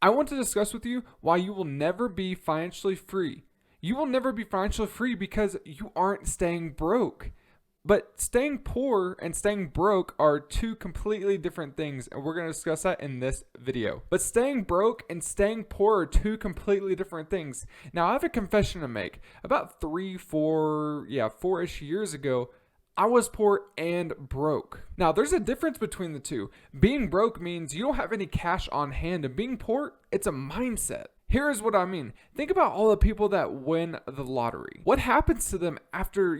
I want to discuss with you why you will never be financially free. You will never be financially free because you aren't staying broke. But staying poor and staying broke are two completely different things, and we're going to discuss that in this video. But staying broke and staying poor are two completely different things. Now, I have a confession to make. About 4-ish years ago, I was poor and broke. Now, there's a difference between the two. Being broke means you don't have any cash on hand, and being poor, it's a mindset. Here is what I mean. Think about all the people that win the lottery. What happens to them after,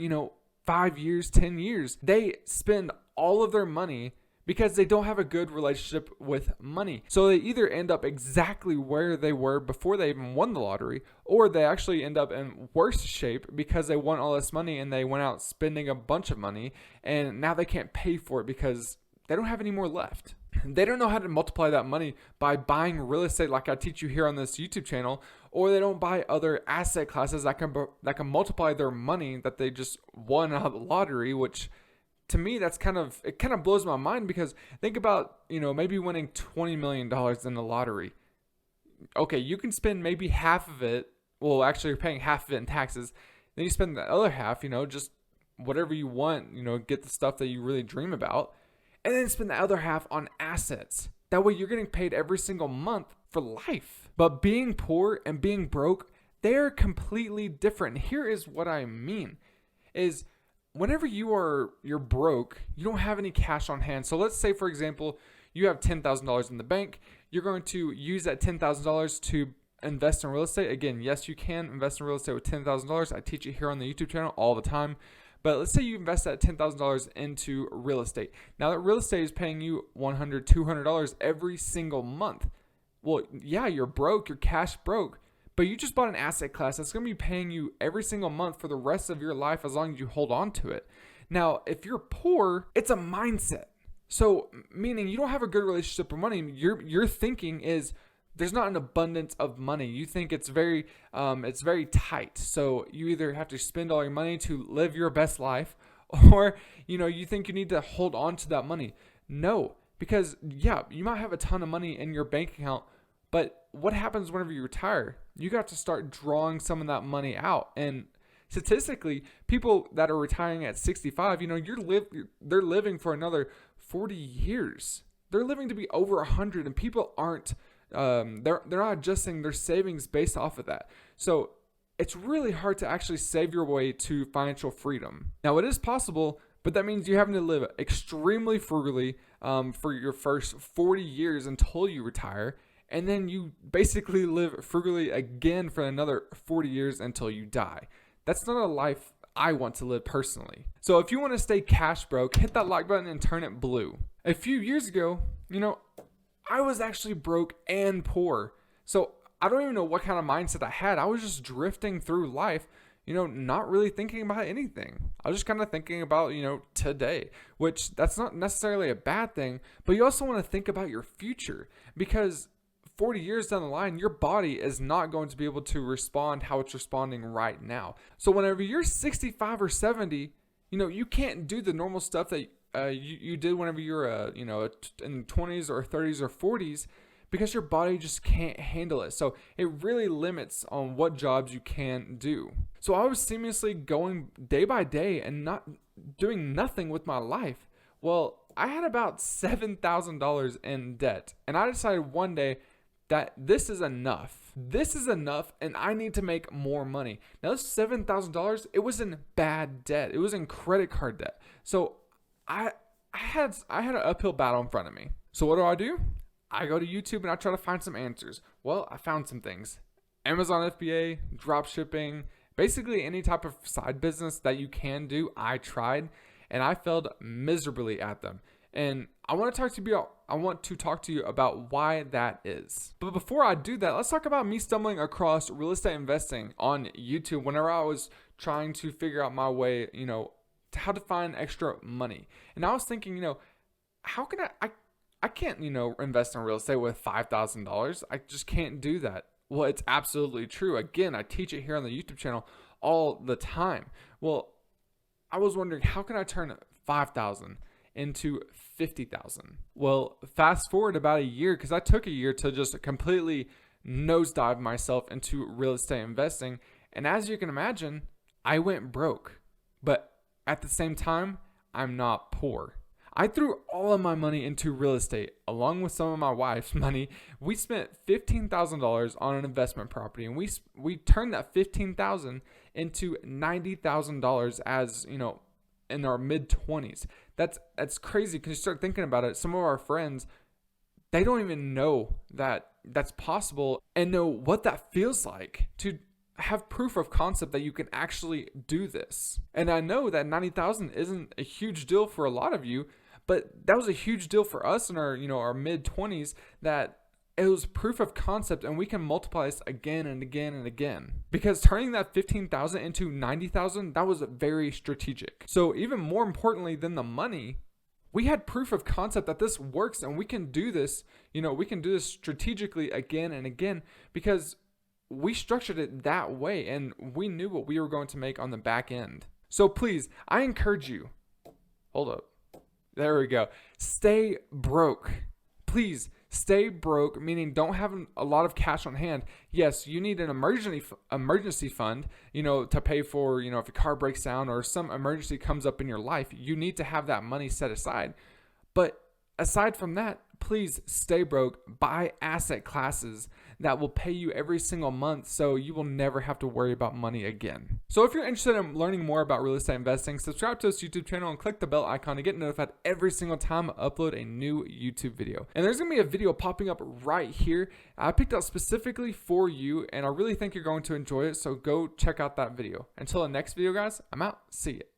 5 years, 10 years? They spend all of their money because they don't have a good relationship with money. So they either end up exactly where they were before they even won the lottery, or they actually end up in worse shape because they won all this money and they went out spending a bunch of money, and now they can't pay for it because they don't have any more left. They don't know how to multiply that money by buying real estate like I teach you here on this YouTube channel, or they don't buy other asset classes that can multiply their money that they just won out of the lottery, which to me, it kind of blows my mind, because think about, maybe winning $20 million in the lottery. Okay, you can spend maybe half of it. Well, actually, you're paying half of it in taxes. Then you spend the other half, just whatever you want, get the stuff that you really dream about. And then spend the other half on assets. That way you're getting paid every single month for life. But being poor and being broke, they're completely different. Here is what I mean is, whenever you're broke, you don't have any cash on hand. So let's say, for example, you have $10,000 in the bank. You're going to use that $10,000 to invest in real estate. Again, yes, you can invest in real estate with $10,000. I teach it here on the YouTube channel all the time. But let's say you invest that $10,000 into real estate. Now that real estate is paying you $100, $200 every single month. Well, yeah, you're broke, you're cash broke, but you just bought an asset class that's going to be paying you every single month for the rest of your life as long as you hold on to it. Now, if you're poor, it's a mindset. So meaning you don't have a good relationship with money. Your thinking is, there's not an abundance of money. You think it's very tight. So you either have to spend all your money to live your best life, or, you think you need to hold on to that money. No, because yeah, you might have a ton of money in your bank account, but what happens whenever you retire? You got to start drawing some of that money out. And statistically, people that are retiring at 65, they're living for another 40 years. They're living to be over 100, and people aren't. They're not adjusting their savings based off of that. So it's really hard to actually save your way to financial freedom. Now, it is possible, but that means you're having to live extremely frugally for your first 40 years until you retire. And then you basically live frugally again for another 40 years until you die. That's not a life I want to live personally. So if you want to stay cash broke, hit that like button and turn it blue. A few years ago, I was actually broke and poor. So I don't even know what kind of mindset I had. I was just drifting through life, not really thinking about anything. I was just kind of thinking about, today, which that's not necessarily a bad thing, but you also want to think about your future, because 40 years down the line, your body is not going to be able to respond how it's responding right now. So whenever you're 65 or 70, you can't do the normal stuff that you did whenever you were, in 20s or 30s or 40s, because your body just can't handle it. So it really limits on what jobs you can do. So I was seamlessly going day by day and not doing nothing with my life. Well, I had about $7,000 in debt, and I decided one day that this is enough. This is enough, and I need to make more money. Now, this $7,000, it was in bad debt. It was in credit card debt. So I had an uphill battle in front of me. So what do? I go to YouTube and I try to find some answers. Well, I found some things. Amazon FBA, drop shipping, basically any type of side business that you can do, I tried, and I failed miserably at them. And I want to talk to you about why that is. But before I do that, let's talk about me stumbling across real estate investing on YouTube whenever I was trying to figure out my way, how to find extra money. And I was thinking, how can I can't, invest in real estate with $5,000. I just can't do that. Well, it's absolutely true. Again, I teach it here on the YouTube channel all the time. Well, I was wondering, how can I turn 5,000 into 50,000. Well, fast forward about a year, because I took a year to just completely nosedive myself into real estate investing. And as you can imagine, I went broke. But at the same time, I'm not poor. I threw all of my money into real estate along with some of my wife's money. We spent $15,000 on an investment property, and we turned that $15,000 into $90,000 as, in our mid 20s. That's crazy, because you start thinking about it. Some of our friends, they don't even know that that's possible and know what that feels like to have proof of concept that you can actually do this. And I know that 90,000 isn't a huge deal for a lot of you, but that was a huge deal for us in our mid 20s, that it was proof of concept, and we can multiply this again and again and again. Because turning that 15,000 into 90,000, that was very strategic. So even more importantly than the money, we had proof of concept that this works, and we can do this, we can do this strategically again and again, because we structured it that way and we knew what we were going to make on the back end. So please, I encourage you, hold up. There we go. Stay broke. Please stay broke, meaning don't have a lot of cash on hand. Yes, you need an emergency fund, to pay for, if your car breaks down or some emergency comes up in your life, you need to have that money set aside. But aside from that, please stay broke. Buy asset classes that will pay you every single month, so you will never have to worry about money again. So if you're interested in learning more about real estate investing, subscribe to this YouTube channel and click the bell icon to get notified every single time I upload a new YouTube video. And there's going to be a video popping up right here I picked out specifically for you, and I really think you're going to enjoy it, so go check out that video. Until the next video, guys, I'm out. See ya.